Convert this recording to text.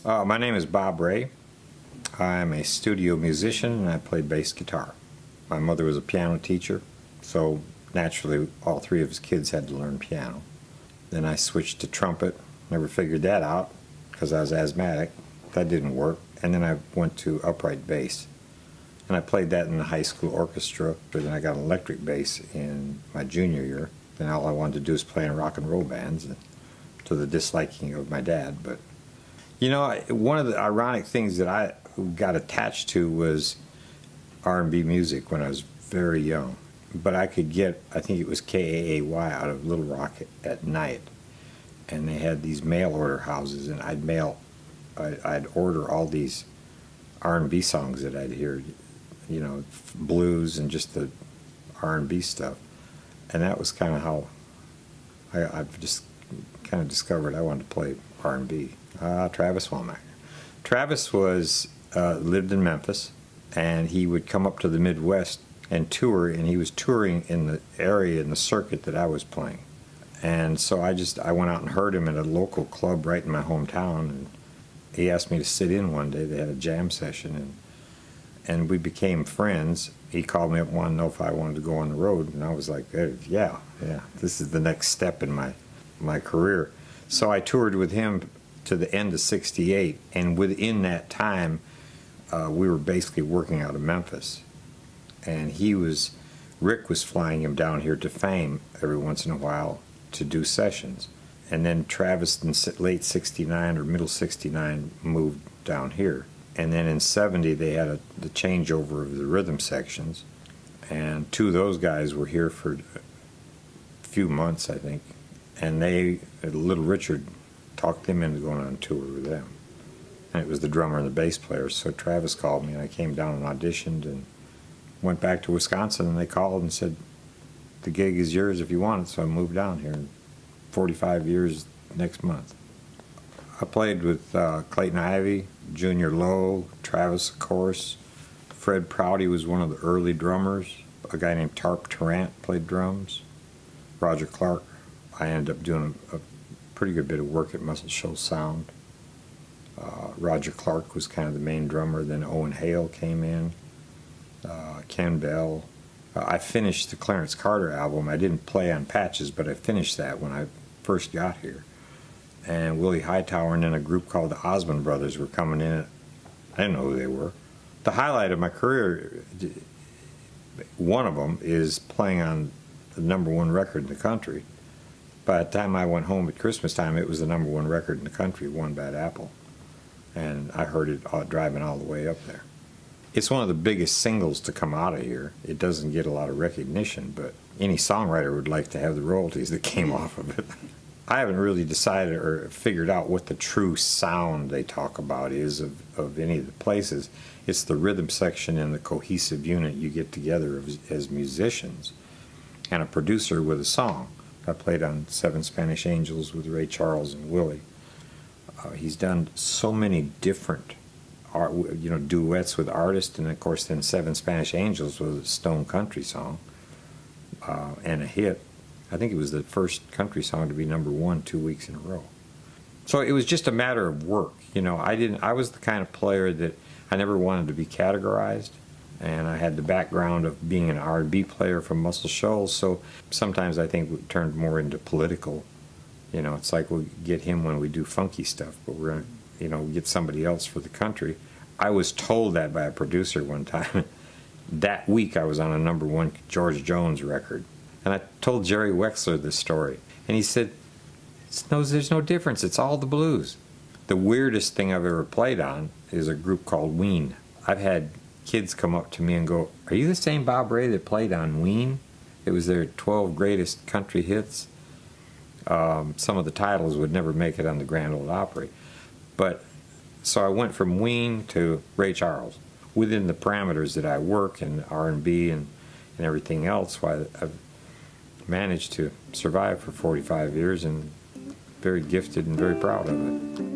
My name is Bob Wray. I'm a studio musician and I play bass guitar. My mother was a piano teacher, so naturally all three of his kids had to learn piano. Then I switched to trumpet, never figured that out because I was asthmatic. That didn't work. And then I went to upright bass. And I played that in the high school orchestra. Then I got an electric bass in my junior year. Then all I wanted to do was play in rock and roll bands, to the disliking of my dad. But you know, one of the ironic things that I got attached to was R&B music when I was very young. But I could get, I think it was KAAY out of Little Rock at night. And they had these mail order houses, and I'd order all these R&B songs that I'd hear, you know, blues and just the R&B stuff. And that was kind of how I've just kind of discovered I wanted to play R&B. Travis Womack. Travis lived in Memphis, and he would come up to the Midwest and tour, and he was touring in the area, in the circuit that I was playing. And so I went out and heard him at a local club right in my hometown, and he asked me to sit in one day. They had a jam session, and we became friends. He called me up and wanted to know if I wanted to go on the road, and I was like, hey, yeah, this is the next step in my career. So I toured with him to the end of '68, and within that time we were basically working out of Memphis, and Rick was flying him down here to Fame every once in a while to do sessions. And then Travis in late '69 or middle '69 moved down here, and then in '70 they had the changeover of the rhythm sections, and two of those guys were here for a few months, I think, and Little Richard talked them into going on tour with them. And it was the drummer and the bass player, so Travis called me, and I came down and auditioned and went back to Wisconsin, and they called and said, the gig is yours if you want it, so I moved down here. 45 years next month. I played with Clayton Ivey, Junior Lowe, Travis, of course. Fred Prouty was one of the early drummers. A guy named Tarp Tarrant played drums. Roger Clark. I ended up doing a pretty good bit of work at Muscle Shoals Sound. Roger Clark was kind of the main drummer. Then Owen Hale came in. Ken Bell. I finished the Clarence Carter album. I didn't play on patches, but I finished that when I first got here. And Willie Hightower and then a group called the Osmond Brothers were coming in. I didn't know who they were. The highlight of my career, one of them, is playing on the #1 record in the country. By the time I went home at Christmas time, it was the #1 record in the country, One Bad Apple. And I heard it driving all the way up there. It's one of the biggest singles to come out of here. It doesn't get a lot of recognition, but any songwriter would like to have the royalties that came off of it. I haven't really decided or figured out what the true sound they talk about is of any of the places. It's the rhythm section and the cohesive unit you get together as musicians and a producer with a song. I played on Seven Spanish Angels with Ray Charles and Willie. He's done so many different duets with artists, and of course then Seven Spanish Angels was a Stone country song and a hit. I think it was the first country song to be #1 2 weeks in a row. So it was just a matter of work. I was the kind of player that I never wanted to be categorized, and I had the background of being an R&B player from Muscle Shoals, so sometimes I think we turned more into political. It's like we'll get him when we do funky stuff, but we're going to get somebody else for the country. I was told that by a producer one time. That week I was on a #1 George Jones record. And I told Jerry Wexler this story. And he said, there's no difference. It's all the blues. The weirdest thing I've ever played on is a group called Ween. I've had kids come up to me and go, are you the same Bob Wray that played on Ween? It was their 12 greatest country hits. Some of the titles would never make it on the Grand Ole Opry. But so I went from Ween to Ray Charles within the parameters that I work in R&B and everything else. Why I've managed to survive for 45 years and very gifted and very proud of it.